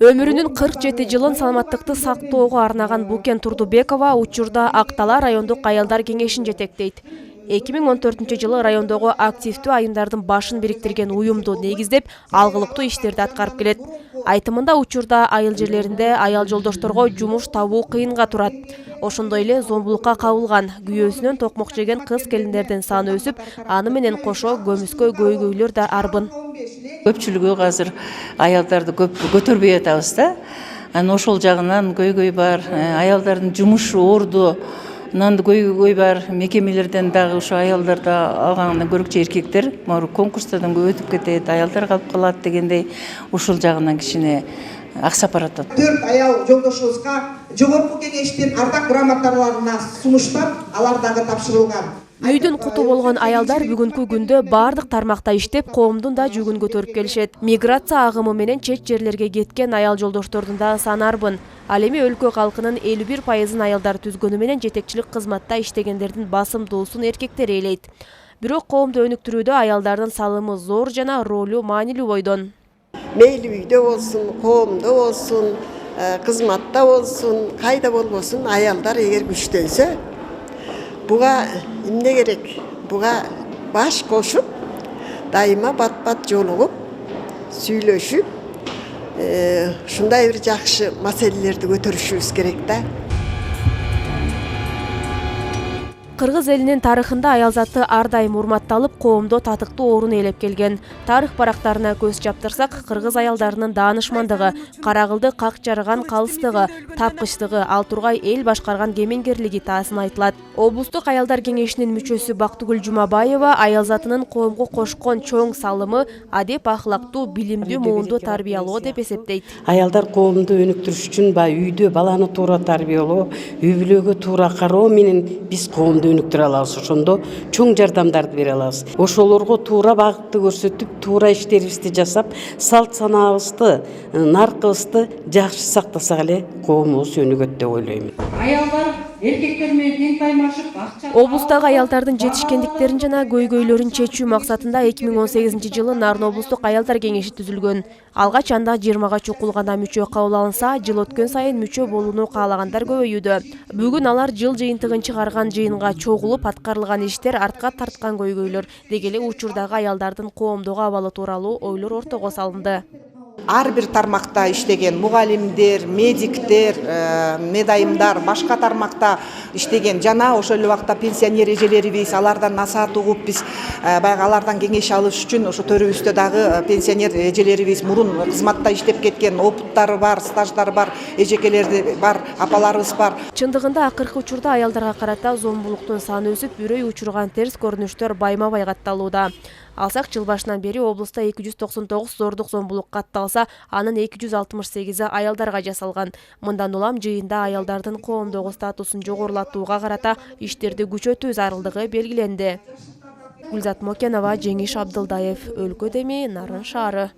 Өмүрүнүн 47 жылын саламаттыкты сактоого арнаган Букен Турдубекова учурда Актала райондук аялдар кеңешин жетектейт. 2014 жылы райондогу активдүү айымдардын башын бириктирген уюмду негиздеп, алгылыктуу иштерди аткарып келет. Айтымында учурда айыл жерлеринде аял жолдошторго жумуш табуу кыйынга турат. Ошондой эле зомбулукка кабылган, күйөөсүнөн токмок жеген кыз келиндердин саны өсүп, аны менен кошо көмүскө көйгөйлөр да арбын. Көпчүлүгү азыр аялдарды көп көтөрбөй атабыз да. Анан ошол жагынан көйгөй бар, аялдардын жумушу орду, нанды көйгөй бар, мекемелерден дагы ошо аялдарды алгандан көрүкчө эркектер конкурстардан өтүп кетет, аялдар калып калат дегендей ушул жагынан кичине аксап баратат. 4 аял жолдошубузга жогорку кеңештин ардак грамоталарына сунуштап, алар дагы тапшырылган. Үйдүн куту болгон аялдар бүгүнкү күндө бардык тармакта иштеп, коомдун да жүгүн көтөрүп келишет. Миграция агымы менен чет жерлерге кеткен аял жолдоштордун да саны арбын. Ал эми өлкө калкынын 51% аялдар түзгөнү менен жетекчилик кызматта иштегендердин басымдуусун эркектер ээлейт. Бирок коомду өнүктүрүүдө аялдардын салымы зор жана ролу маанилүү бойдон. Мейли үйдө болсун, коомдо болсун, кызматта болсун, кайда болбосун, аялдар эгер күчтөнсө, буга эмне керек? Буга баш кошуп, дайыма бат-бат жолугуп, сүйлөшүп, ушундай бир жакшы маселелерди көтөрүшүбүз керек да. Кыргыз элинин тарыхында аялзаты ар дайым урматталып, коомдо татыктуу орун ээлеп келген. Тарых барактарына көз чаптырсак, кыргыз аялдарынын даанышмандыгы, карагылды как жарган калыстыгы, тапкычтыгы, ал тургай эл башкарган кемеңгерлиги таасын айтылат. Облустук аялдар кеңешинин мүчөсү Бактыгүл Жумабаева аялзатынын коомго кошкон чоң салымы адеп ахлактуу, билимдүү муунду тарбиялоо деп эсептейт. Аялдар коомду өнүктүрүш үчүн үйдө баланы туура тарбиялоо, үй бүлөгө туура кароо менен биз коомду өнүктүрө алабыз, ошондо чоң жардамдарды бере алабыз. Ошолорго туура багытты көрсөтүп, туура иштерибизди жасап, салт санаабызды, наркыбызды жакшы сактасак эле коомубуз өнүгөт деп ойлойм. Аялдар эркектер менен тең таймашып, акча. Облустагы аялдардын жетишкендиктерин жана көйгөйлөрүн чечүү максатында 2018 жылы Нарын облустук аялдар кеңеши түзүлгөн. Алгач анда 20га чукул гана мүчө кабыл алынса, жыл өткөн сайын мүчө болууну каалагандар көбөйүүдө. Бүгүн алар жыл жыйынтыгын чыгарган жыйынга чогулуп, аткарылган иштер, артка тарткан көйгөйлөр, деги эле учурдагы аялдардын коомдогу абалы тууралуу ойлор ортого салынды. Ар бир тармакта иштеген мугалимдер, медиктер, медайымдар, башка тармакта иштеген жана ошол эле убакта пенсионер эжелерибиз, алардан насаат угуп биз баягы алардан кеңеш алыш үчүн ошо төрүбүздө дагы пенсионер эжелерибиз, мурун кызматта иштеп кеткен, опыттары бар, стаждары бар эжекелерди бар, апаларыбыз бар. Чындыгында акыркы учурда аялдарга карата зомбулуктун саны өсүп, үрөй учурган терс көрүнүштөр байма-бай катталууда. Алсак, жыл башынан бери облуста 299 зордук зомбулук катталса, анын 268 аялдарга жасалган. Мындан улам жыйында аялдардын коомдогу статусун жогорулатууга карата иштерди күчөтүү зарылдыгы белгиленди. Гүлзат Мокенова, Жеңиш Абдылдаев, Өлкө Деми, Нарын шаары.